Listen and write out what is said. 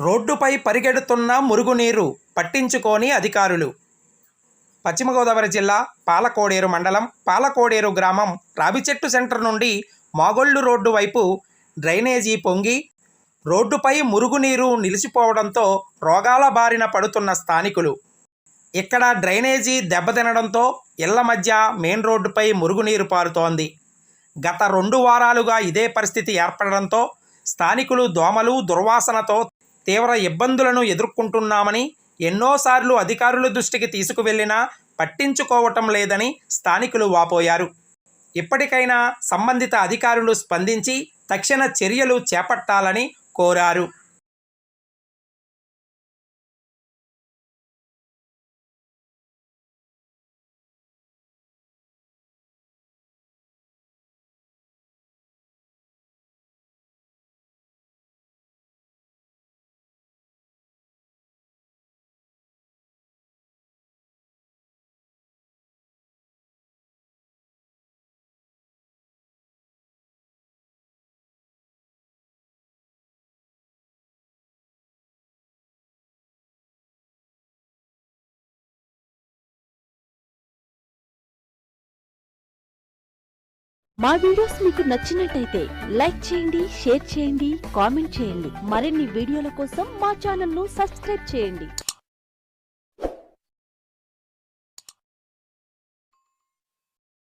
రోడ్డుపై పరిగెడుతున్న మురుగునీరు పట్టించుకోని అధికారులు. పశ్చిమ గోదావరి జిల్లా పాలకోడేరు మండలం పాలకోడేరు గ్రామం రావిచెట్టు సెంటర్ నుండి మాగొల్లు రోడ్డు వైపు డ్రైనేజీ పొంగి రోడ్డుపై మురుగునీరు నిలిచిపోవడంతో రోగాల బారిన పడుతున్న స్థానికులు. ఇక్కడ డ్రైనేజీ దెబ్బతినడంతో ఇళ్ల మధ్య మెయిన్ రోడ్డుపై మురుగునీరు పారుతోంది. గత 2 వారాలుగా ఇదే పరిస్థితి ఏర్పడడంతో స్థానికులు దోమలు దుర్వాసనతో తీవ్ర ఇబ్బందులను ఎదుర్కొంటున్నామని ఎన్నోసార్లు అధికారుల దృష్టికి తీసుకువెళ్లినా పట్టించుకోవటం లేదని స్థానికులు వాపోయారు. ఇప్పటికైనా సంబంధిత అధికారులు స్పందించి తక్షణ చర్యలు చేపట్టాలని కోరారు. మా వీడియోస్ మీకు నచ్చినట్టయితే లైక్ చేయండి, షేర్ చేయండి, కామెంట్ చేయండి. మరిన్ని వీడియోల కోసం మా ఛానల్ ను సబ్స్క్రైబ్ చేయండి.